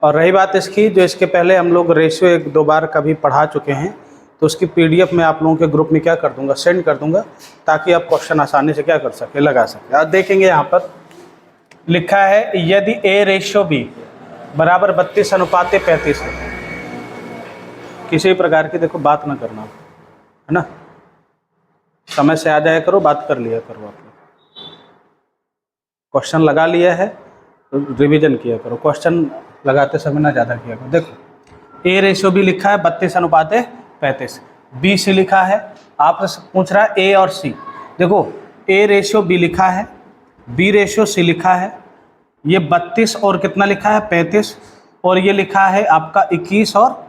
और रही बात इसकी, जो इसके पहले हम लोग रेशियो 1-2 बार कभी पढ़ा चुके हैं, तो उसकी PDF मैं आप लोगों के ग्रुप में क्या कर दूंगा, सेंड कर दूंगा, ताकि आप क्वेश्चन आसानी से क्या कर सके, लगा सके। आज देखेंगे यहाँ पर लिखा है यदि A/B बराबर 32:35 है। किसी प्रकार की देखो बात ना करना, है ना, समय से आ जाया करो, बात कर लिया करो। आप लोग क्वेश्चन लगा लिया है तो रिवीजन किया करो, क्वेश्चन लगाते समय ना ज़्यादा किया करो। देखो A/B लिखा है 32:35, B/C लिखा है, आपसे पूछ रहा है A और C। देखो A/B लिखा है, B/C लिखा है, ये 32 और कितना लिखा है 35, और ये लिखा है आपका 21 और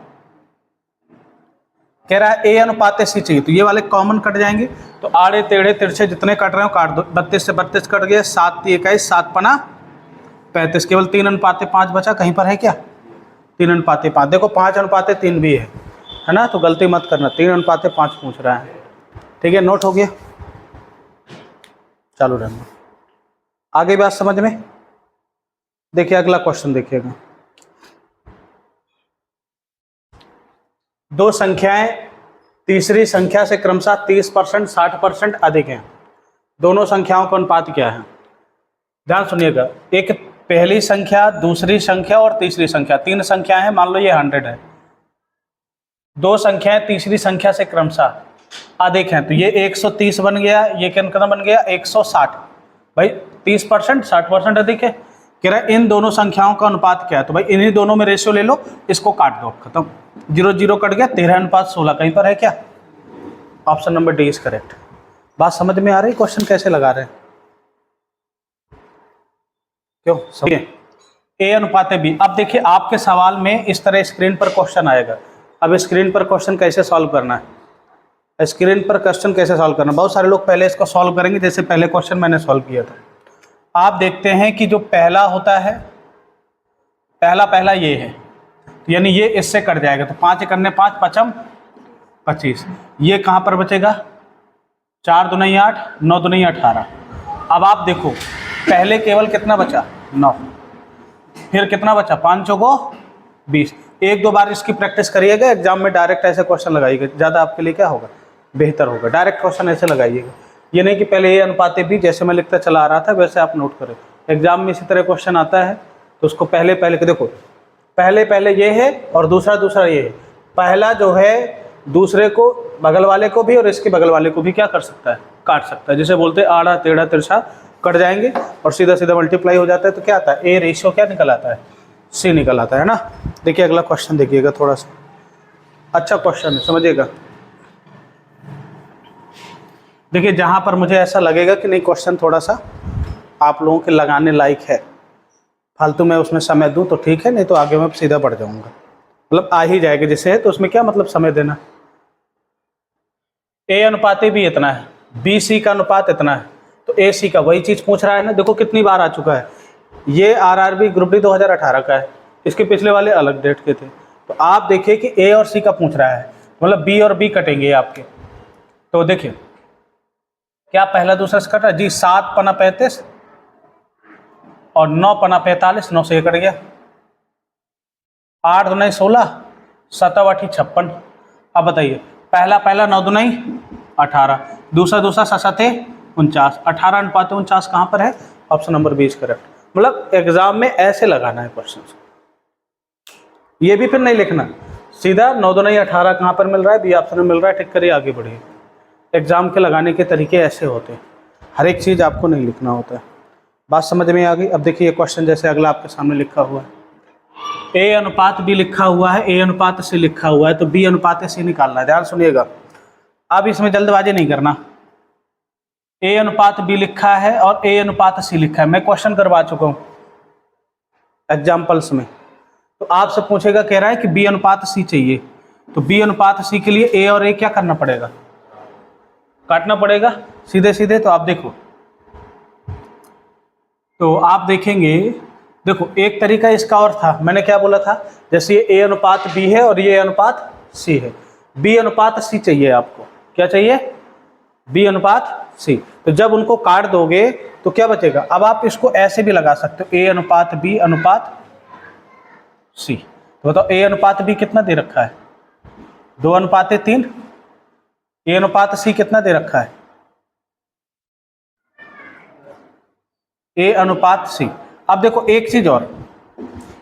कह रहा है A/C चाहिए, तो ये वाले कॉमन कट जाएंगे, तो आड़े टेढ़े तिरछे जितने कट रहे हो काट दो। 32 से 32 कट गए, 7×3 = 21, 7×5 = 35, केवल 3:5 बचा। कहीं पर है क्या 3:5? देखो 5:3 भी है ना, तो गलती मत करना, 3:5 पूछ रहा है। ठीक है, नोट हो गया, चालू रहना। आगे बात समझ में। देखिए अगला क्वेश्चन देखिएगा, दो संख्याएं तीसरी संख्या से क्रमशः 30%, 60% अधिक हैं। दोनों संख्याओं का अनुपात क्या है? ध्यान सुनिएगा, एक पहली संख्या, दूसरी संख्या और तीसरी संख्या, 3 संख्या है, मान लो ये 100 है। दो संख्याएं तीसरी संख्या से क्रमशः अधिक हैं, तो ये 130 बन गया, ये कितना बन गया 160। भाई 30%, 60% अधिक है, कह रहा है इन दोनों संख्याओं का अनुपात क्या है? तो भाई इन्हीं दोनों में रेशियो ले लो, इसको काट दो, खत्म। 0 0 कट गया, 13:16। कहीं पर है क्या? Option number D is correct. बात समझ में आ रही? क्वेश्चन कैसे लगा रहे हैं, क्यों समझिए। A/B। अब देखिए आपके सवाल में इस तरह स्क्रीन पर क्वेश्चन आएगा। अब स्क्रीन पर क्वेश्चन कैसे सॉल्व करना है, स्क्रीन पर क्वेश्चन कैसे सॉल्व करना, बहुत सारे लोग पहले इसको सॉल्व करेंगे, जैसे पहले क्वेश्चन मैंने सॉल्व किया था। आप देखते हैं कि जो पहला होता है, पहला ये है, यानी ये इससे कट जाएगा, तो 5 × 5 = 5, 25। ये कहाँ पर बचेगा? 4 दूनी 8, 9 दूनी 18। अब आप देखो पहले केवल कितना बचा 9, फिर कितना बचा 5 चौको 20। 1-2 बार इसकी प्रैक्टिस करिएगा, एग्जाम में डायरेक्ट ऐसे क्वेश्चन लगाइएगा, ज़्यादा आपके लिए क्या होगा, बेहतर होगा। डायरेक्ट क्वेश्चन ऐसे लगाइएगा, ये नहीं कि पहले A/B जैसे मैं लिखता चला आ रहा था वैसे आप नोट करें। एग्जाम में इसी तरह क्वेश्चन आता है तो उसको पहले देखो, पहले ये है और दूसरा ये है। पहला जो है दूसरे को, बगल वाले को भी और इसके बगल वाले को भी क्या कर सकता है, काट सकता है। जिसे बोलते हैं आड़ा टेढ़ा तिरछा कट जाएंगे और सीधा मल्टीप्लाई हो जाता है, तो क्या आता है A/C क्या निकल आता है, C निकल आता है ना। देखिए अगला क्वेश्चन देखिएगा, थोड़ा सा अच्छा क्वेश्चन है, समझिएगा। देखिए जहाँ पर मुझे ऐसा लगेगा कि नहीं क्वेश्चन थोड़ा सा आप लोगों के लगाने लायक है, फालतू मैं उसमें समय दूं तो ठीक है, नहीं तो आगे मैं सीधा बढ़ जाऊंगा, मतलब आ ही जाएगा जिसे है, तो उसमें क्या मतलब समय देना। A/B इतना है, BC का अनुपात इतना है, तो AC का वही चीज़ पूछ रहा है ना। देखो कितनी बार आ चुका है, ये RRB ग्रुप डी 2018 का है, इसके पिछले वाले अलग डेट के थे। तो आप देखिए कि A और C का पूछ रहा है, मतलब B और B कटेंगे आपके। तो देखिए क्या पहला दूसरा से कट रहा है जी, 7×35 और 9×45, 9 से ये कट गया, 8 दूनी 16, 7 8 56। अब बताइए पहला 9 दूनी 18, दूसरा 7 49, 18:49 कहाँ पर है? Option number 20 correct. मतलब एग्जाम में ऐसे लगाना है क्वेश्चन, ये भी फिर नहीं लिखना, सीधा 9 दूनी 18 कहाँ पर मिल रहा है, बी ऑप्शन में मिल रहा है, टिक करिए आगे बढ़िए। एग्जाम के लगाने के तरीके ऐसे होते हैं, हर एक चीज़ आपको नहीं लिखना होता है। बात समझ में आ गई? अब देखिए क्वेश्चन जैसे अगला आपके सामने लिखा हुआ है, A/B लिखा हुआ है, A/C लिखा हुआ है, तो B/C निकालना है। ध्यान सुनिएगा, अब इसमें जल्दबाजी नहीं करना। A/B लिखा है और A/C लिखा है, मैं क्वेश्चन करवा चुका हूँ एग्जाम्पल्स में। तो आपसे पूछेगा, कह रहा है कि B/C चाहिए, तो B/C के लिए A और A क्या करना पड़ेगा, काटना पड़ेगा सीधे। तो आप देखो, तो आप देखेंगे, देखो एक तरीका इसका और था, मैंने क्या बोला था, जैसे ये A/B है और ये A/C है, B/C चाहिए आपको, क्या चाहिए, B/C सी। तो जब उनको काट दोगे तो क्या बचेगा? अब आप इसको ऐसे भी लगा सकते हो, ए अनुपात बी अनुपात सी। तो बताओ ए अनुपात बी कितना दे रखा है? 2:3। ए अनुपात सी कितना दे रखा है? ए अनुपात सी। अब देखो एक चीज और,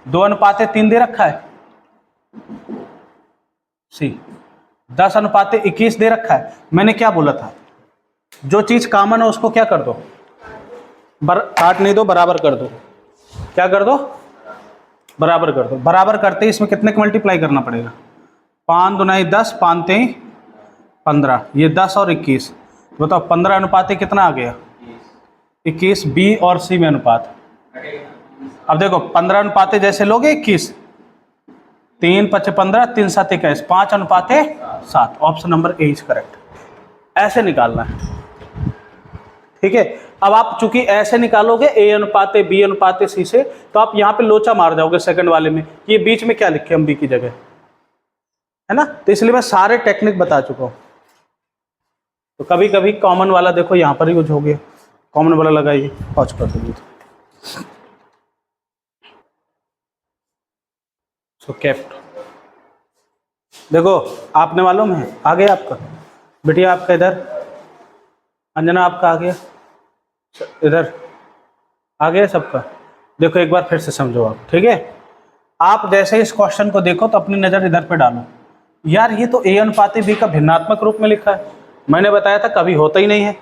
2:3 दे रखा है सी, 10:21 दे रखा है। मैंने क्या बोला था? जो चीज कॉमन है उसको क्या कर दो, काट नहीं दो, बराबर कर दो। क्या कर दो? बराबर कर दो। बराबर करते ही इसमें कितने को मल्टीप्लाई करना पड़ेगा? 5 दूनी 10, 5 3 15, ये 10 और 21। बताओ 15 कितना आ गया? 21 बी और सी में अनुपात। अब देखो 15 जैसे लोगे 21, 3 5 15, 3 7 21, 5:7। Option number A is correct. ऐसे निकालना है, ठीक है। अब आप चूंकि ऐसे निकालोगे ए अनुपात बी अनुपात सी से, तो आप यहाँ पे लोचा मार जाओगे सेकंड वाले में, ये बीच में क्या लिखे हम बी की जगह, है ना। तो इसलिए मैं सारे टेक्निक बता चुका हूं। तो कभी कभी कॉमन वाला देखो यहाँ पर यूज हो गया, कॉमन वाला लगाइए, पॉज कर दीजिए। सो केप्ट, देखो आपने मालूम है आ गया आपका, बेटिया आपका इधर, अंजना आपका आ गया इधर, आ गया सबका। देखो एक बार फिर से समझो आप, ठीक है। आप जैसे इस क्वेश्चन को देखो तो अपनी नज़र इधर पे डालो, यार ये तो ए अनुपात बी का भिन्नात्मक रूप में लिखा है। मैंने बताया था कभी होता ही नहीं है।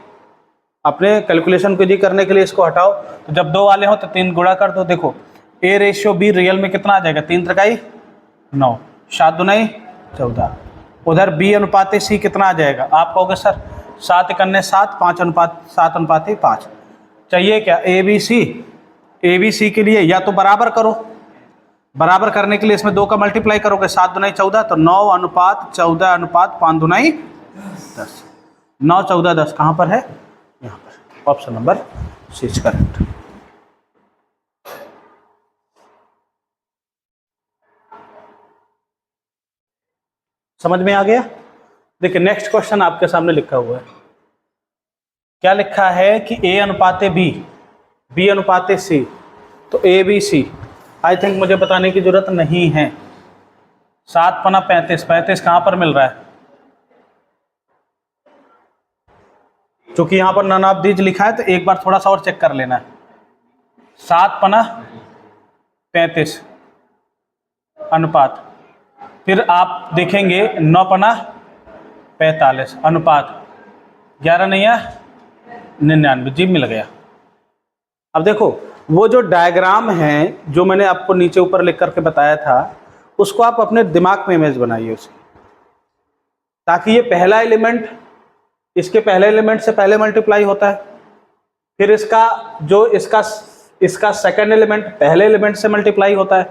अपने कैलकुलेशन को जी करने के लिए इसको हटाओ, तो जब 2 वाले हो तो 3 गुणा कर दो। देखो A/B रियल में कितना आ जाएगा? 3 3 9, 7 दूनी 14। उधर B अनुपात C कितना आ जाएगा? आप कहोगे सर 7 1 7, 5:7:5। चाहिए क्या? ABC के लिए या तो बराबर करो, बराबर करने के लिए इसमें 2 का मल्टीप्लाई करोगे, 7 दूनी 14, तो 9:14:5 दूनी 10। 9 14 10 कहाँ पर है? यहाँ पर। Option number C is correct. समझ में आ गया? देखिए नेक्स्ट क्वेश्चन आपके सामने लिखा हुआ है। क्या लिखा है कि ए अनुपात बी अनुपात सी, तो ABC। आई थिंक मुझे बताने की जरूरत नहीं है। 7 पना 35, 35 कहाँ पर मिल रहा है? चूंकि यहाँ पर नन ऑफ दीज लिखा है तो एक बार थोड़ा सा और चेक कर लेना है। 7 पना 35 अनुपात, फिर आप देखेंगे 9 पना 45 अनुपात 11 नहीं है 99, जी मिल गया। अब देखो वो जो डायग्राम है जो मैंने आपको नीचे ऊपर लिख करके बताया था, उसको आप अपने दिमाग में इमेज बनाइए उसकी, ताकि ये पहला एलिमेंट इसके पहले एलिमेंट से पहले मल्टीप्लाई होता है, फिर इसका जो इसका सेकंड एलिमेंट पहले एलिमेंट से मल्टीप्लाई होता है,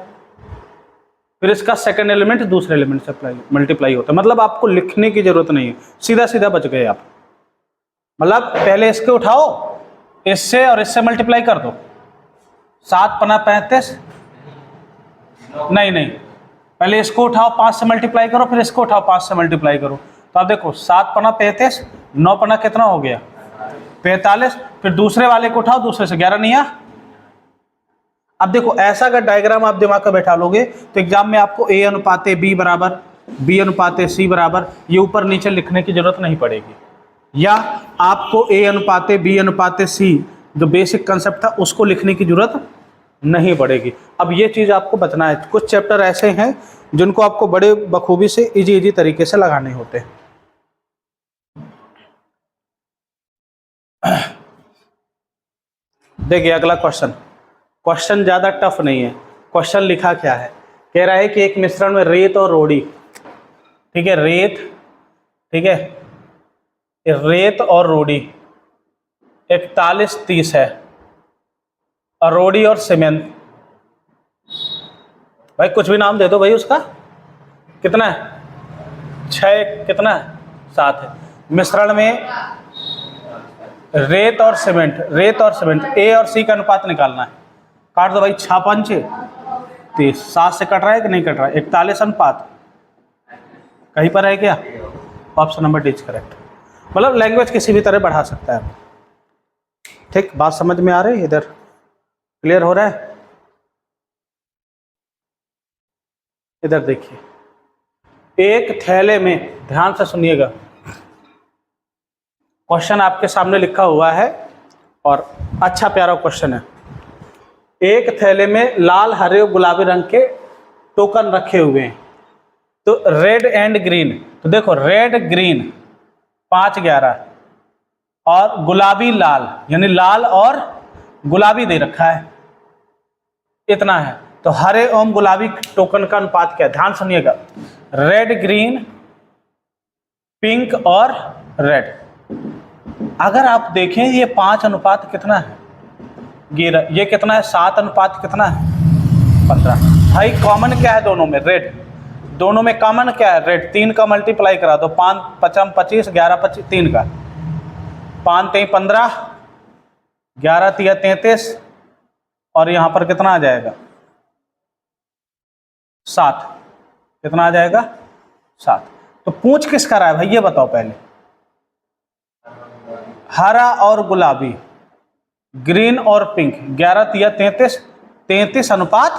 फिर इसका सेकंड एलिमेंट दूसरे एलिमेंट से मल्टीप्लाई होता है। मतलब आपको लिखने की जरूरत नहीं है, सीधा सीधा बच गए आप। मतलब पहले इसके उठाओ, इससे और इससे मल्टीप्लाई कर दो। 7 पना 35, नहीं पहले इसको उठाओ 5 से मल्टीप्लाई करो, फिर इसको उठाओ 5 से मल्टीप्लाई करो। तो आप देखो 7 पना 35, 9 पना कितना हो गया 45, फिर दूसरे वाले को उठाओ, दूसरे से 11 नहीं आ। अब देखो ऐसा अगर डायग्राम आप दिमाग में बैठा लोगे तो एग्जाम में आपको ए अनुपात बी बराबर बी अनुपात सी बराबर ये ऊपर नीचे लिखने की जरूरत नहीं पड़ेगी, या आपको ए अनुपात बी अनुपात सी जो बेसिक कंसेप्ट था उसको लिखने की जरूरत नहीं पड़ेगी। अब ये चीज़ आपको बचना है। कुछ चैप्टर ऐसे हैं जिनको आपको बड़े बखूबी से इजी तरीके से लगाने होते हैं। देखिए अगला क्वेश्चन ज़्यादा टफ नहीं है। क्वेश्चन लिखा क्या है? कह रहा है कि एक मिश्रण में रेत और रोड़ी, ठीक है, रेत और रोड़ी 41-30 है, और रोड़ी और सीमेंट, भाई कुछ भी नाम दे दो भाई उसका, कितना है 6 कितना है 7 है। मिश्रण में रेत और सीमेंट ए और सी का अनुपात निकालना है। काट दो भाई, 6 5 30, 7 से कट रहा है कि नहीं कट रहा है? 41 अनुपात कहीं पर है क्या? Option number D is correct. मतलब लैंग्वेज किसी भी तरह बढ़ा सकता है। ठीक, बात समझ में आ रही है? इधर क्लियर हो रहा है? इधर देखिए, एक थैले में, ध्यान से सुनिएगा, क्वेश्चन आपके सामने लिखा हुआ है और अच्छा प्यारा क्वेश्चन है। एक थैले में लाल, हरे और गुलाबी रंग के टोकन रखे हुए हैं, तो रेड एंड ग्रीन, तो देखो रेड ग्रीन 5, 11 और गुलाबी लाल, यानी लाल और गुलाबी दे रखा है, इतना है। तो हरे एवं गुलाबी टोकन का अनुपात क्या है? ध्यान सुनिएगा, रेड, ग्रीन, पिंक और रेड। अगर आप देखें ये 5 अनुपात कितना है, ये कितना है? 7 अनुपात कितना है? 15। भाई कॉमन क्या है दोनों में? रेड। दोनों में कॉमन क्या है? रेड। 3 का मल्टीप्लाई करा दो, 5 5 25, 11 25, 3 का 5 3 15, 11 3 33 और यहाँ पर कितना आ जाएगा? 7। कितना आ जाएगा? 7। तो पूछ किसका रहा है भाई, ये बताओ पहले। हरा और गुलाबी, ग्रीन और पिंक, 11 3 33, 33 अनुपात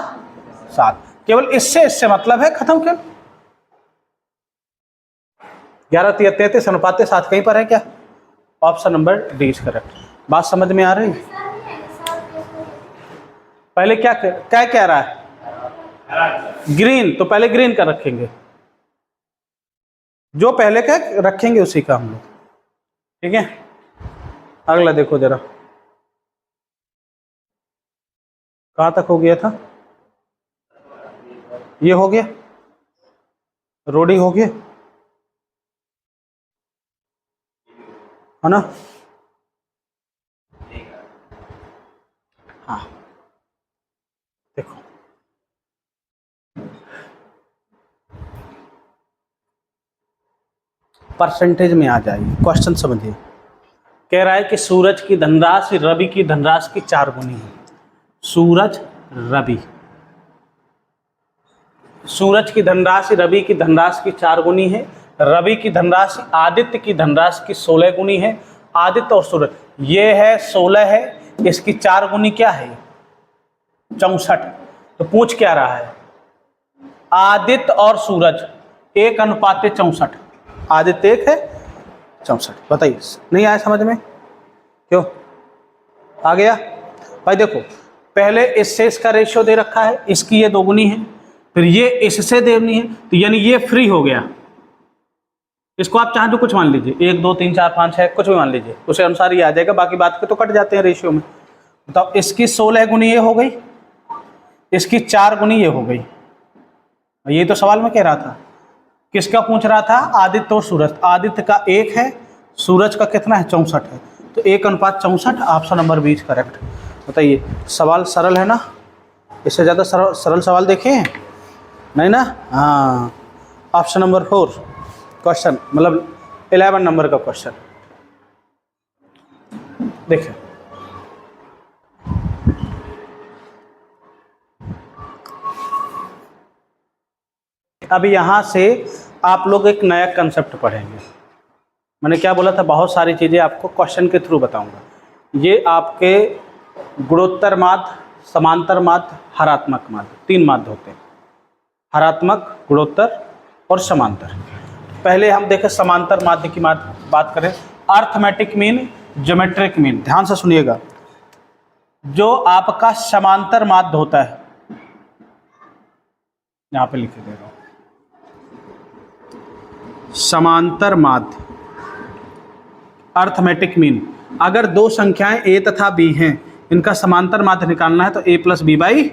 7। केवल इससे मतलब है, खत्म। क्यों? 11 3 33 अनुपात 7 कहीं पर है क्या? Option number D is correct. बात समझ में आ रही? पहले क्या कह रहा है? ग्रीन, तो पहले ग्रीन का रखेंगे, जो पहले का रखेंगे उसी का हम लोग। ठीक है, अगला देखो जरा, कहां तक हो गया था? ये हो गया, रोडी हो गया, है ना? हाँ, देखो परसेंटेज में आ जाइए, क्वेश्चन समझिए। कह रहा है कि सूरज की धनराशि रवि की धनराशि की 4 गुनी है। सूरज की धनराशि रवि की धनराशि की 4 गुनी है। रवि की धनराशि आदित्य की धनराशि की 16 गुनी है। आदित्य और सूरज, ये है 16 है, इसकी 4 गुनी क्या है? 64। तो पूछ क्या रहा है? आदित्य और सूरज 1 अनुपात 64, आदित्य 1 है, 64। बताइए, नहीं आया समझ में? क्यों? आ गया भाई? देखो, पहले इससे इसका रेशियो दे रखा है, इसकी ये 2 गुनी है, फिर ये इससे देनी है, तो यानी ये फ्री हो गया। इसको आप चाहें तो कुछ मान लीजिए, 1 2 3 4 5 6 कुछ भी मान लीजिए, उसे अनुसार ये आ जाएगा। बाकी बात के तो कट जाते हैं रेशियो में। तो इसकी 16 गुनी ये हो गई, इसकी 4 गुनी ये हो गई। ये तो सवाल में कह रहा था, किसका पूछ रहा था? आदित्य और सूरज। आदित्य का 1 है, सूरज का कितना है? 64 है, तो 1 अनुपात 64, ऑप्शन नंबर 20 करेक्ट। बताइए, सवाल सरल है ना? इससे ज़्यादा सरल सवाल देखे हैं? नहीं ना? हाँ, ऑप्शन नंबर 4 क्वेश्चन, मतलब 11 नंबर का क्वेश्चन। देखिए, अब यहाँ से आप लोग एक नया कंसेप्ट पढ़ेंगे। मैंने क्या बोला था? बहुत सारी चीज़ें आपको क्वेश्चन के थ्रू बताऊंगा। ये आपके गुणोत्तर माध्य, समांतर माध्य, हरात्मक माध्य, 3 माध्य होते हैं, हरात्मक, गुणोत्तर और समांतर। पहले हम देखें समांतर माध्य की बात करें। अर्थमेटिक मीन, ज्योमेट्रिक मीन, ध्यान से सुनिएगा। जो आपका समांतर माध्य होता है, यहाँ पे लिख दे रहा हूँ, समांतर माध्य, अर्थमेटिक मीन, अगर 2 संख्याएं a तथा b हैं, इनका समांतर माध्य निकालना है तो a प्लस b बाई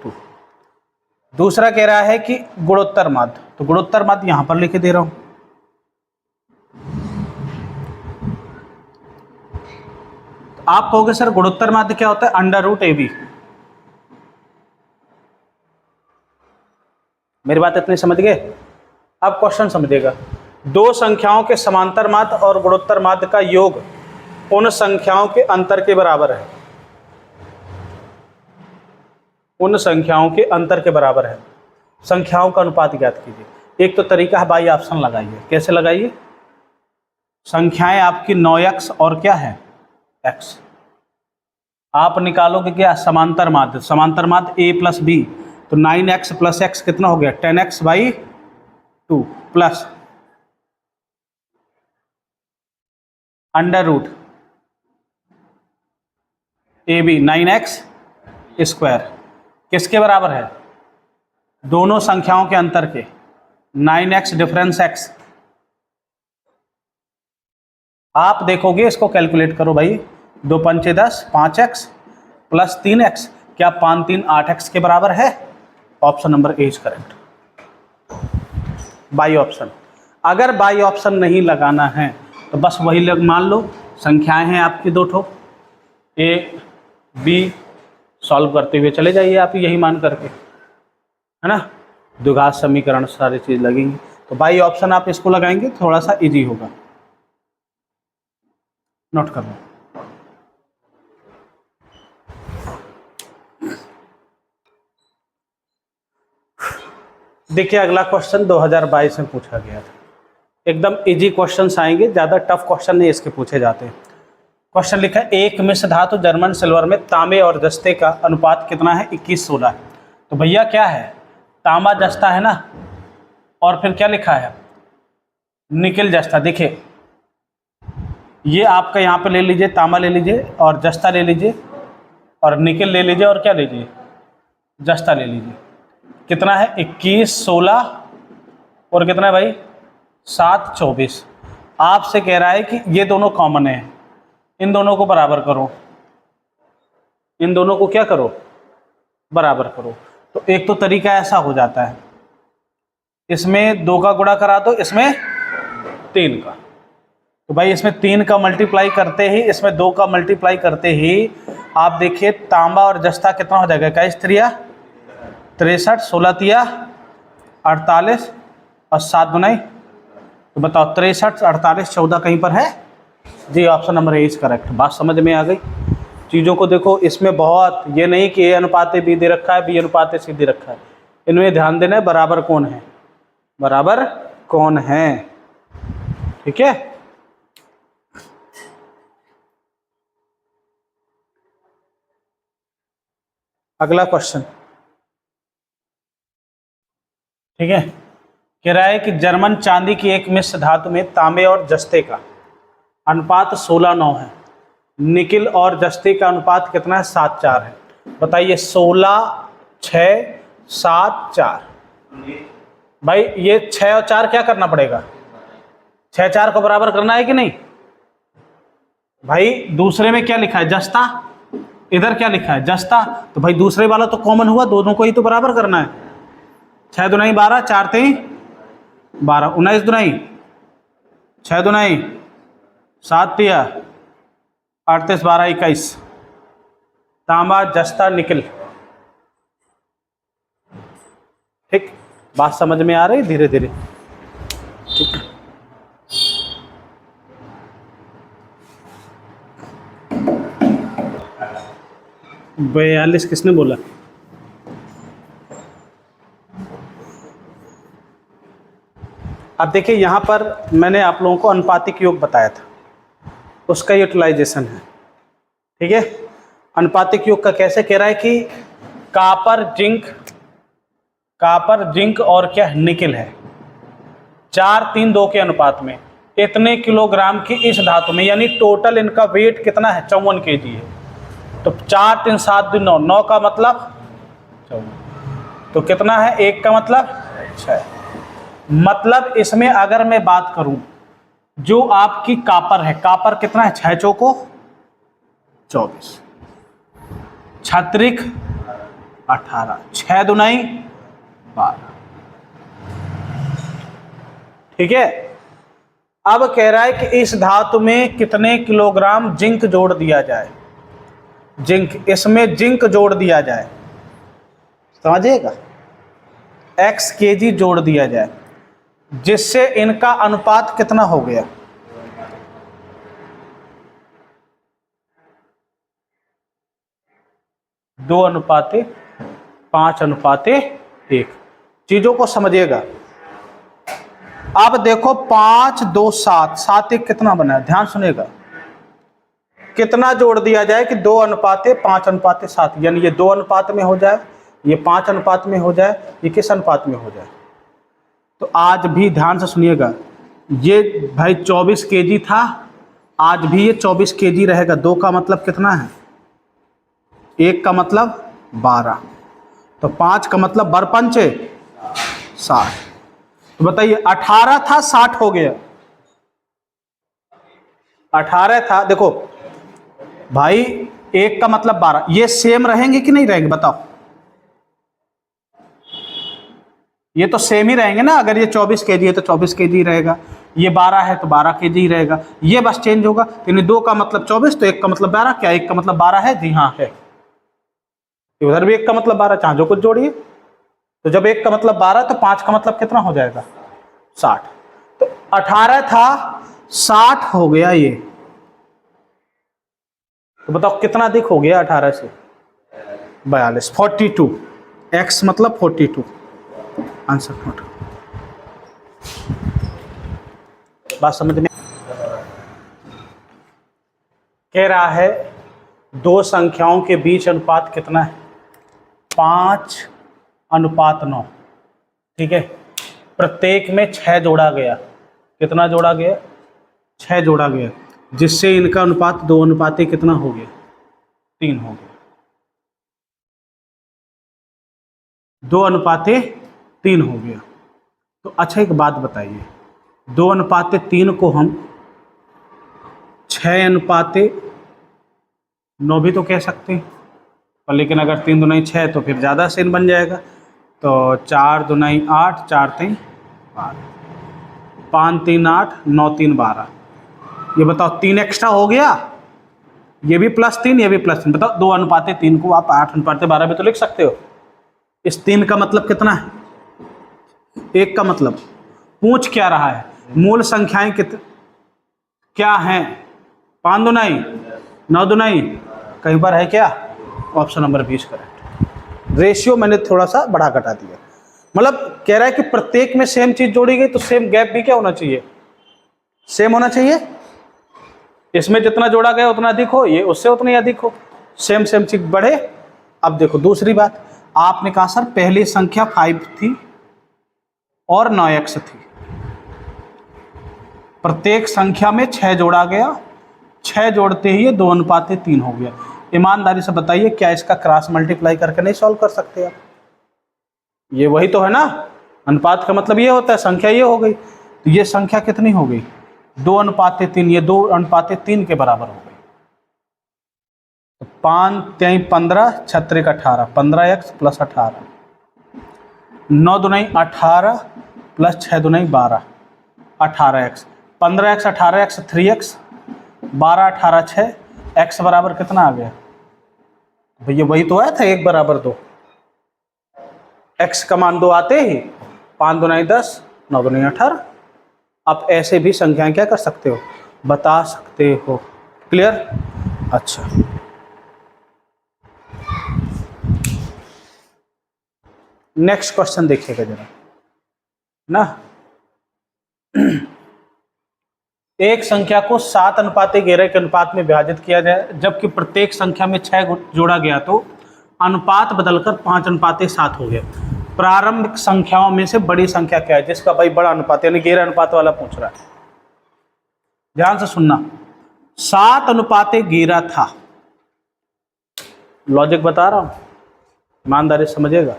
2। दूसरा कह रहा है कि गुणोत्तर माध्य, तो गुणोत्तर माध्य यहां पर लिख दे रहा हूं। तो आप कहोगे सर गुणोत्तर माध्य क्या होता है? √AB। मेरी बात इतनी समझ गए? अब क्वेश्चन समझिएगा। 2 संख्याओं के समांतर माध्य और गुणोत्तर माध्य का योग उन संख्याओं के अंतर के बराबर है। उन संख्याओं के अंतर के बराबर है। संख्याओं का अनुपात ज्ञात कीजिए। एक तो तरीका है बाई ऑप्शन लगाइए। कैसे लगाइए? संख्याएं आपकी 9x और क्या है x, आप निकालोगे क्या समांतर माध्य, समांतर माध्य a प्लस बी, तो 9x प्लस x कितना हो गया 10x/2 plus under root ab 9x square किसके बराबर है? दोनों संख्याओं के अंतर के, 9x डिफरेंस x। आप देखोगे इसको कैलकुलेट करो भाई, 2 पंचे 10, 5x प्लस 3x, क्या 5 3 8x के बराबर है? Option number A is correct, by option. अगर बाई ऑप्शन नहीं लगाना है तो बस वही मान लो, संख्याएं हैं आपकी 2 ठो, ए बी, सॉल्व करते हुए चले जाइए आप यही मान करके, है ना, द्विघात समीकरण सारी चीज लगेंगी। तो बाई ऑप्शन आप इसको लगाएंगे थोड़ा सा इजी होगा, नोट कर लो। देखिए अगला क्वेश्चन 2022 में पूछा गया था, एकदम इजी क्वेश्चंस आएंगे, ज़्यादा टफ क्वेश्चन नहीं इसके पूछे जाते। क्वेश्चन लिखा है एक मिश्र धातु जर्मन सिल्वर में तांबे और जस्ते का अनुपात कितना है? 21:16। तो भैया क्या है, तांबा जस्ता है ना, और फिर क्या लिखा है निकिल जस्ता। देखिए ये आपका यहाँ पे ले लीजिए, तांबा ले लीजिए और जस्ता ले लीजिए, और निकिल ले लीजिए और क्या लीजिए जस्ता ले लीजिए। कितना है 21 16 और कितना है भाई 7 24। आपसे कह रहा है कि ये दोनों कॉमन है, इन दोनों को बराबर करो, इन दोनों को क्या करो बराबर करो। तो एक तो तरीका ऐसा हो जाता है, इसमें 2 का गुणा करा दो, इसमें 3 का, तो भाई इसमें 3 का मल्टीप्लाई करते ही, इसमें 2 का मल्टीप्लाई करते ही आप देखिए तांबा और जस्ता कितना हो जाएगा, 21 3 63, 16 3 48 और 7 गुना, तो बताओ 63 48 14 कहीं पर है जी, option number A is correct. बात समझ में आ गई? चीज़ों को देखो, इसमें बहुत ये नहीं कि ए अनुपात बी दे रखा है, बी अनुपात सी दे रखा है, इनमें ध्यान देना है बराबर कौन है, बराबर कौन है, ठीक है। अगला क्वेश्चन, ठीक है, कह रहा है कि जर्मन चांदी की एक मिश्र धातु में तांबे और जस्ते का अनुपात 16:9 है, निकिल और जस्ते का अनुपात कितना है 7:4 है। बताइए 16 6 7 4, भाई ये 6 और 4 क्या करना पड़ेगा, 6 4 को बराबर करना है कि नहीं। भाई दूसरे में क्या लिखा है जस्ता, इधर क्या लिखा है जस्ता, तो भाई दूसरे वाला तो कॉमन हुआ, दोनों को ही तो बराबर करना है। 6 दूनी 12, 4 3 12, 19 दूनी 6 दूनी 7 3 38 12 21, तांबा जस्ता निकिल, ठीक। बात समझ में आ रही धीरे धीरे, ठीक है। बयालीस किसने बोला? अब देखिए यहाँ पर मैंने आप लोगों को अनुपातिक योग बताया था, उसका यूटिलाइजेशन है, ठीक है। अनुपातिक योग का कैसे कह रहा है कि कापर जिंक और क्या निकिल है 4 3 2 के अनुपात में, इतने किलोग्राम की इस धातु में, यानी टोटल इनका वेट कितना है 54 kg है। तो 4 3 7 2 9, 9 का मतलब 54, तो कितना है 1 का मतलब 6। मतलब इसमें अगर मैं बात करूं, जो आपकी कापर है, कापर कितना है 6 चौको 24, छत्रिक 18, 6 दुनाई 12, ठीक है। अब कह रहा है कि इस धातु में कितने किलोग्राम जिंक जोड़ दिया जाए, जिंक, इसमें जिंक जोड़ दिया जाए, समझिएगा, x kg जोड़ दिया जाए, जिससे इनका अनुपात कितना हो गया, दो अनुपाते 5 अनुपाते 1। चीजों को समझिएगा, अब देखो 5 2 7, 7 1 कितना बना है, ध्यान सुनेगा। कितना जोड़ दिया जाए कि 2:5:7, यानी ये 2 अनुपात में हो जाए, ये 5 अनुपात में हो जाए, ये किस अनुपात में हो जाए। तो आज भी ध्यान से सुनिएगा, ये भाई 24 kg था, आज भी ये 24 kg रहेगा। 2 का मतलब कितना है, 1 का मतलब 12, तो 5 का मतलब बरपंचे 60। तो बताइए 18 था 60 हो गया, 18 था, देखो भाई 1 का मतलब 12, ये सेम रहेंगे कि नहीं रहेंगे बताओ। ये तो सेम ही रहेंगे ना, अगर ये 24 kg है तो 24 kg ही रहेगा, ये 12 है तो 12 kg ही रहेगा, ये बस चेंज होगा। यानी 2 का मतलब 24 तो 1 का मतलब 12, क्या 1 का मतलब 12 है, जी हाँ है। उधर भी 1 का मतलब 12, चाहे जो कुछ जोड़िए। तो जब 1 का मतलब 12 तो 5 का मतलब कितना हो जाएगा, 60। तो 18 था 60 हो गया ये, तो बताओ कितना अधिक हो गया 18 से, 42, 42, x मतलब 42, आंसर नोट। बात समझ में कह रहा है, दो संख्याओं के बीच अनुपात कितना है, 5:9, ठीक है। प्रत्येक में 6 जोड़ा गया, कितना जोड़ा गया, 6 जोड़ा गया, जिससे इनका अनुपात 2 कितना हो गया, 3 हो गया, 2:3 हो गया। तो अच्छा एक बात बताइए, 2:3 को हम 6:9 भी तो कह सकते हैं, पर लेकिन अगर 3 दूनी 6 तो फिर ज़्यादा सेन बन जाएगा। तो 4 दूनी 8, 4 3 12, 5 3 8, 9 3 12। ये बताओ 3 एक्स्ट्रा हो गया, ये भी +3 ये भी +3। बताओ 2:3 को आप 8:12 भी तो लिख सकते हो। इस 3 का मतलब कितना है, 1 का मतलब, पूछ क्या रहा है, मूल संख्याएं क्या हैं, 5 दूनी 9 दूनी, कहीं पर है क्या, ऑप्शन नंबर 20 करेक्ट। रेशियो मैंने थोड़ा सा बढ़ा घटा दिया, मतलब कह रहा है कि प्रत्येक में सेम चीज जोड़ी गई तो सेम गैप भी क्या होना चाहिए, सेम होना चाहिए। इसमें जितना जोड़ा गया उतना अधिक हो, ये उससे उतना ही अधिक हो, सेम सेम चीज बढ़े। अब देखो दूसरी बात, आपने कहा सर पहली संख्या 5 थी और 9x थी, प्रत्येक संख्या में 6 जोड़ा गया, 6 जोड़ते ही ये 2:3 हो गया। ईमानदारी से बताइए क्या इसका क्रॉस मल्टीप्लाई करके नहीं सॉल्व कर सकते आप, ये वही तो है ना, अनुपात का मतलब ये होता है, संख्या ये हो गई, तो ये संख्या कितनी हो गई, 2:3, ये 2:3 के बराबर हो गई। 5 3 15, 6 3 18, 15x + 18, 9 दूनी 18 + 6 दूनी 12, 18x, 15x 18x 3x, 12 18 6, x बराबर कितना आ गया भैया, वही तो आया था 1 बराबर 2, x का मान 2 आते ही 5 दूनी 10, 9 दूनी 18। आप ऐसे भी संख्याएं क्या कर सकते हो, बता सकते हो, क्लियर। अच्छा नेक्स्ट क्वेश्चन देखिएगा जरा ना, एक संख्या को 7:11 के अनुपात में विभाजित किया जाए, जबकि प्रत्येक संख्या में 6 जोड़ा गया तो अनुपात बदलकर 5:7 हो गया। प्रारंभिक संख्याओं में से बड़ी संख्या क्या है, जिसका भाई बड़ा अनुपात, यानी 11 अनुपात वाला पूछ रहा है। ध्यान से सुनना, 7:11 था, लॉजिक बता रहा हूं, ईमानदारी समझिएगा।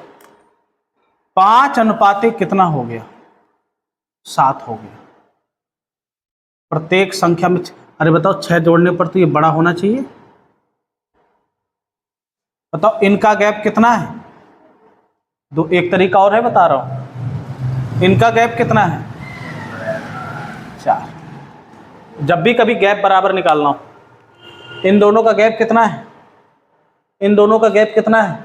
5 कितना हो गया, 7 हो गया। प्रत्येक संख्या में, अरे बताओ 6 जोड़ने पर तो ये बड़ा होना चाहिए। बताओ इनका गैप कितना है, दो एक तरीका और है बता रहा हूं, इनका गैप कितना है, 4। जब भी कभी गैप बराबर निकालना हो, इन दोनों का गैप कितना है, इन दोनों का गैप कितना है,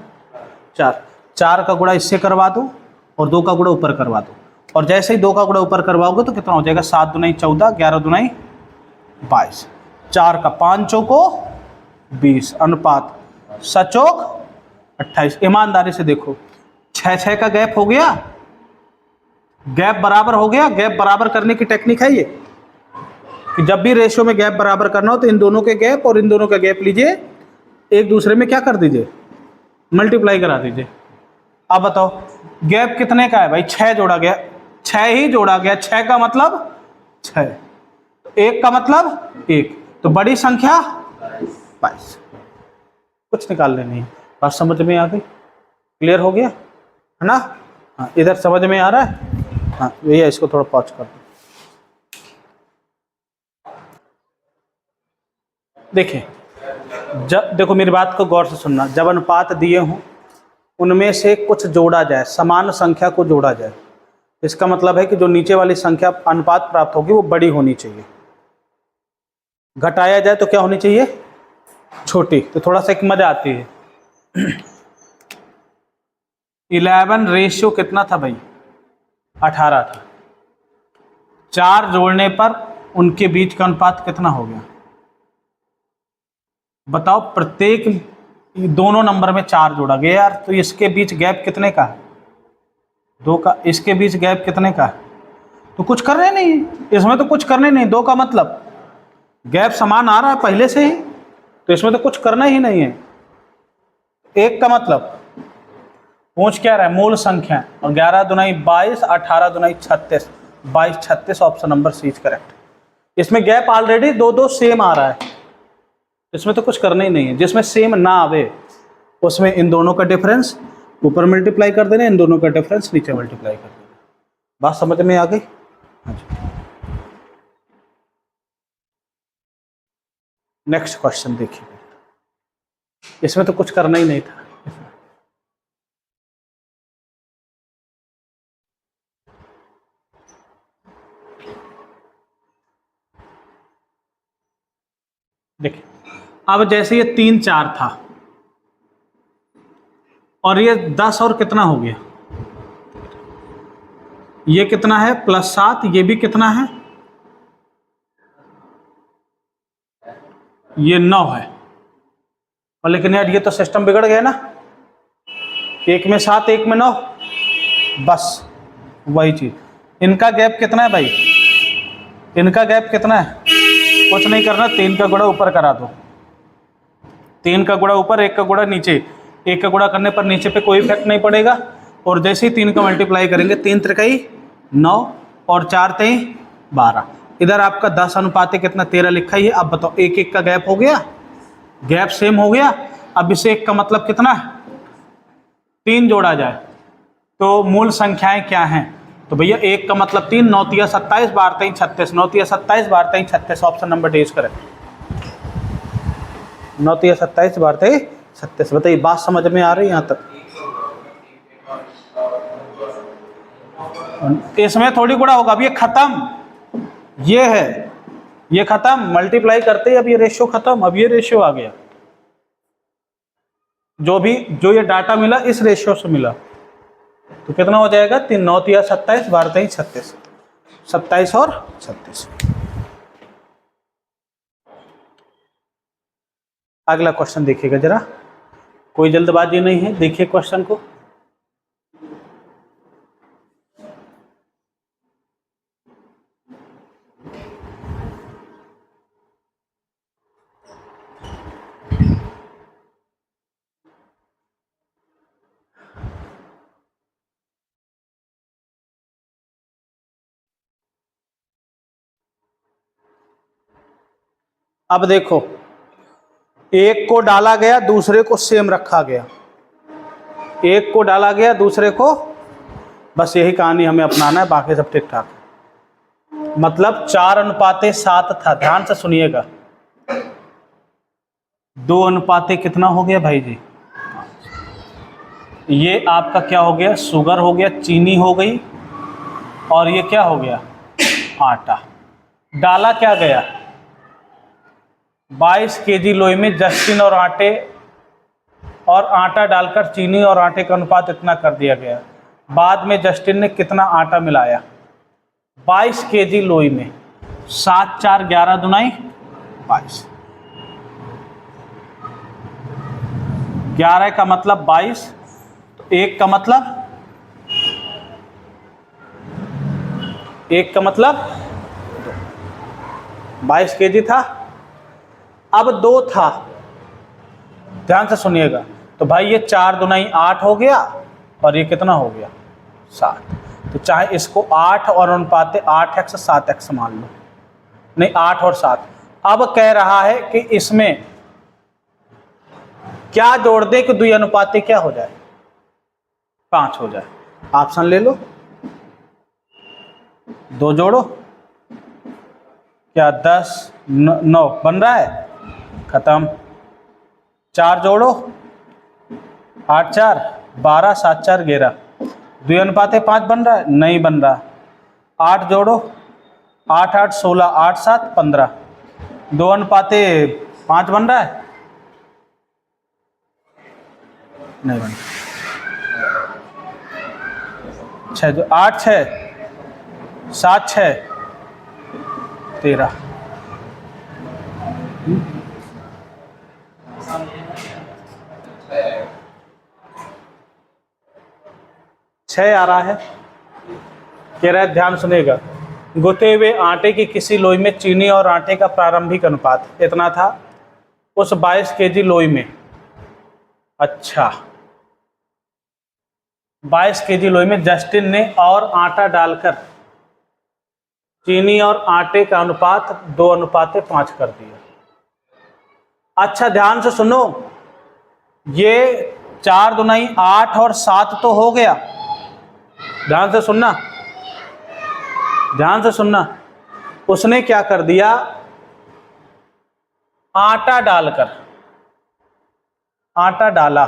4। 4 का गुणा इससे करवा दो और 2 का गुणा ऊपर करवा दो, और जैसे ही 2 का गुणा ऊपर करवाओगे तो कितना हो जाएगा, 7 दूनी 14, 11 दूनी 22, 4 का 5 चौको 20, अनुपात सचौक 28। ईमानदारी से देखो 6 6 का गैप हो गया, गैप बराबर हो गया। गैप बराबर करने की टेक्निक है ये कि जब भी रेशियो में गैप बराबर करना हो तो इन दोनों के गैप और इन दोनों का गैप लीजिए, एक दूसरे में क्या कर दीजिए, मल्टीप्लाई करा दीजिए। अब बताओ गैप कितने का है भाई, 6 जोड़ा गया, 6 ही जोड़ा गया, 6 का मतलब 6, एक का मतलब 1, तो बड़ी संख्या 22। कुछ निकालने नहीं, बात समझ में आ गई, क्लियर हो गया है ना। हाँ इधर समझ में आ रहा है। हाँ भैया इसको थोड़ा पॉज कर दो। देखिए जब, देखो मेरी बात को गौर से सुनना, जब अनुपात दिए हों उनमें से कुछ जोड़ा जाए, समान संख्या को जोड़ा जाए, इसका मतलब है कि जो नीचे वाली संख्या अनुपात प्राप्त होगी वो बड़ी होनी चाहिए। घटाया जाए तो क्या होनी चाहिए, छोटी। तो थोड़ा सा एक मजा आती है। 11 रेशियो कितना था भाई, 18 था। 4 जोड़ने पर उनके बीच का अनुपात कितना हो गया, बताओ। प्रत्येक दोनों नंबर में 4 जोड़ा गया यार, तो इसके बीच गैप कितने का है, 2 का। इसके बीच गैप कितने का है, तो कुछ करने नहीं, इसमें तो कुछ करने नहीं। 2 का मतलब गैप समान आ रहा है पहले से ही, तो इसमें तो कुछ करना ही नहीं है। 1 का मतलब पूछ क्या रहा है, मूल संख्या, और 11 दुनाई 22, 18 दुनाई 36, 22 36, option number C is correct. इसमें गैप ऑलरेडी 2 सेम आ रहा है, इसमें तो कुछ करना ही नहीं है। जिसमें सेम ना आवे उसमें इन दोनों का डिफरेंस ऊपर मल्टीप्लाई कर देना, इन दोनों का डिफरेंस नीचे मल्टीप्लाई कर देना। बात समझ में आ गई। हाँ जी, नेक्स्ट क्वेश्चन देखिए, इसमें तो कुछ करना ही नहीं था। देखिए अब जैसे ये 3 4 था और ये 10 और कितना हो गया, ये कितना है +7, ये भी कितना है, ये 9 है। और लेकिन यार ये तो सिस्टम बिगड़ गया ना, 1 में 7 1 में 9, बस वही चीज। इनका गैप कितना है भाई, इनका गैप कितना है, कुछ नहीं करना, 3 का गुणा ऊपर करा दो। 3 का गुणा ऊपर, 1 का गुणा नीचे। 1 का गुणा करने पर नीचे पे कोई इफेक्ट नहीं पड़ेगा, और जैसे ही 3 का मल्टीप्लाई करेंगे, 3 त्रिकई 9 और 4 तेई 12। इधर आपका 10 अनुपात कितना 13 लिखा ही है। अब बताओ 1 1 का गैप हो गया, गैप सेम हो गया। अब इसे 1 का मतलब कितना, 3 जोड़ा जाए तो मूल संख्याएं क्या हैं, तो भैया 1 का मतलब 3, 9 तिया 27, 12 तेई 36, 9 तिया 27, 12 तेई 36, option number D is correct. 9 तिया 27, 12 तेई 36। बताइए बात समझ में आ रही है यहाँ तक। इसमें थोड़ी गुणा होगा, अब ये खत्म, ये है, ये खत्म, मल्टीप्लाई करते ही अब ये रेशियो खत्म, अब ये रेशियो आ गया। जो ये डाटा मिला इस रेशियो से मिला, तो कितना हो जाएगा, 3 9 तिया 27, 12 तेई 36, 27 और 36। अगला क्वेश्चन देखिएगा जरा, कोई जल्दबाजी नहीं है, देखिए क्वेश्चन को। अब देखो, एक को डाला गया, दूसरे को सेम रखा गया, एक को डाला गया, दूसरे को, बस यही कहानी हमें अपनाना है, बाकी सब ठीक ठाक। मतलब 4 अनुपाते 7 था, ध्यान से सुनिएगा। 2 अनुपाते कितना हो गया भाई जी, ये आपका क्या हो गया, शुगर हो गया, चीनी हो गई, और ये क्या हो गया, आटा। डाला क्या गया, 22 केजी लोई में जस्टिन और आटा डालकर चीनी और आटे का अनुपात इतना कर दिया गया। बाद में जस्टिन ने कितना आटा मिलाया, 22 केजी लोई में, 7 4 11 दुनाई 22, 11 का मतलब 22, तो 1 का मतलब 1 का मतलब 22 kg था, अब 2 था। ध्यान से सुनिएगा, तो भाई ये 4 दूनी 8 हो गया और ये कितना हो गया 7। तो चाहे इसको 8 और अनुपाते 8x 7x मान लो, नहीं 8 और 7। अब कह रहा है कि इसमें क्या जोड़ दे कि द्वि अनुपाते क्या हो जाए 5 हो जाए। ऑप्शन ले लो, 2 जोड़ो, क्या 10 9 बन रहा है, खत्म। 4 जोड़ो, 8 4 12 7 4 11, द्वि अनुपाते 5 बन रहा है, नहीं बन रहा। 8 जोड़ो, 8 8 16 8 7 15, 2 अनुपाते 5 बन रहा है, नहीं बन रहा। 6 8 6 7 6 13। छः आ रहा है। कह रहा है ध्यान सुनेगा, गुथे हुए आटे की किसी लोई में चीनी और आटे का प्रारंभिक अनुपात इतना था, उस 22 kg लोई में। अच्छा, 22 kg लोई में जस्टिन ने और आटा डालकर चीनी और आटे का अनुपात 2 अनुपाते 5 कर दिया। अच्छा ध्यान से सुनो, ये 4 दूनी 8 और 7 तो हो गया। ध्यान से सुनना, ध्यान से सुनना। उसने क्या कर दिया, आटा डालकर, आटा डाला,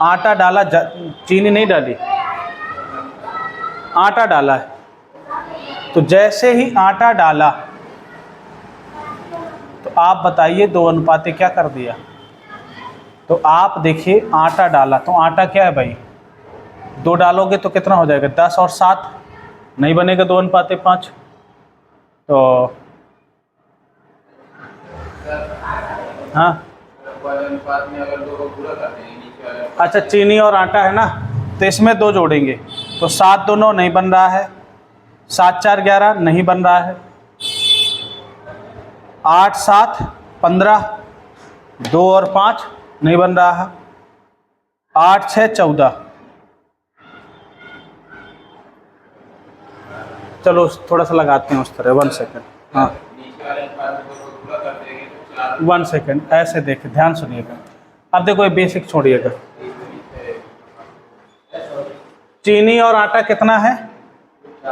आटा डाला, चीनी नहीं डाली, आटा डाला है। तो जैसे ही आटा डाला तो आप बताइए 2 अनुपाते क्या कर दिया। तो आप देखिए, आटा डाला तो आटा क्या है भाई, 2 डालोगे तो कितना हो जाएगा 10 और 7, नहीं बनेगा 2 अनुपाते 5। तो हाँ, अच्छा चीनी और आटा है ना, तो इसमें 2 जोड़ेंगे तो 7 2 9 नहीं बन रहा है, 7 4 11 नहीं बन रहा है, 8 7 15, 2 और 5 नहीं बन रहा है, 8 6 14। चलो थोड़ा सा लगाते हैं उस तरह, 1 सेकेंड। हाँ 1 सेकेंड, ऐसे देखें, ध्यान सुनिएगा। अब देखो ये बेसिक छोड़िएगा, चीनी और आटा कितना है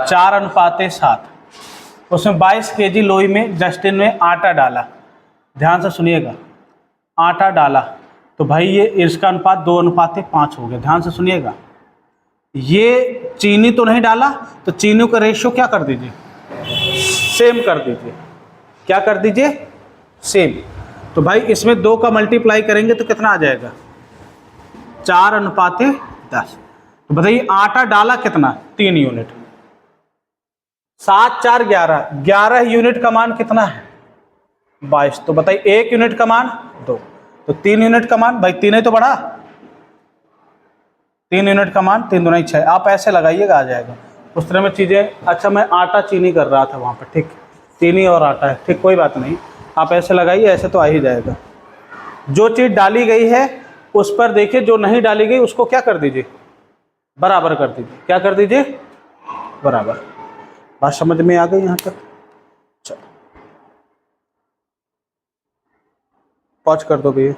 4 अनुपाते 7, उसमें 22 kg लोई में जस्टिन ने आटा डाला। ध्यान से सुनिएगा, आटा डाला तो भाई ये इसका अनुपात 2 अनुपाते 5 हो गया। ध्यान से सुनिएगा, ये चीनी तो नहीं डाला तो चीनी का रेशियो क्या कर दीजिए, सेम कर दीजिए। क्या कर दीजिए, सेम। तो भाई इसमें 2 का मल्टीप्लाई करेंगे तो कितना आ जाएगा 4 अनुपाते 10। तो बताइए आटा डाला कितना 3 यूनिट, 7 4 11, 11 यूनिट का मान कितना है 22। तो बताइए 1 यूनिट का मान 2, तो 3 यूनिट का मान, भाई 3 ही तो बढ़ा, 3 यूनिट का मान 3 दूनी 6। आप ऐसे लगाइएगा, आ जाएगा उस तरह में चीज़ें। अच्छा मैं आटा चीनी कर रहा था वहाँ पर, ठीक, चीनी और आटा है, ठीक, कोई बात नहीं, आप ऐसे लगाइए, ऐसे तो आ ही जाएगा। जो चीज़ डाली गई है उस पर देखिए, जो नहीं डाली गई उसको क्या कर दीजिए, बराबर कर दीजिए। क्या कर दीजिए, बराबर। बात समझ में आ गई यहाँ तक? चलो पॉज कर दो भैया।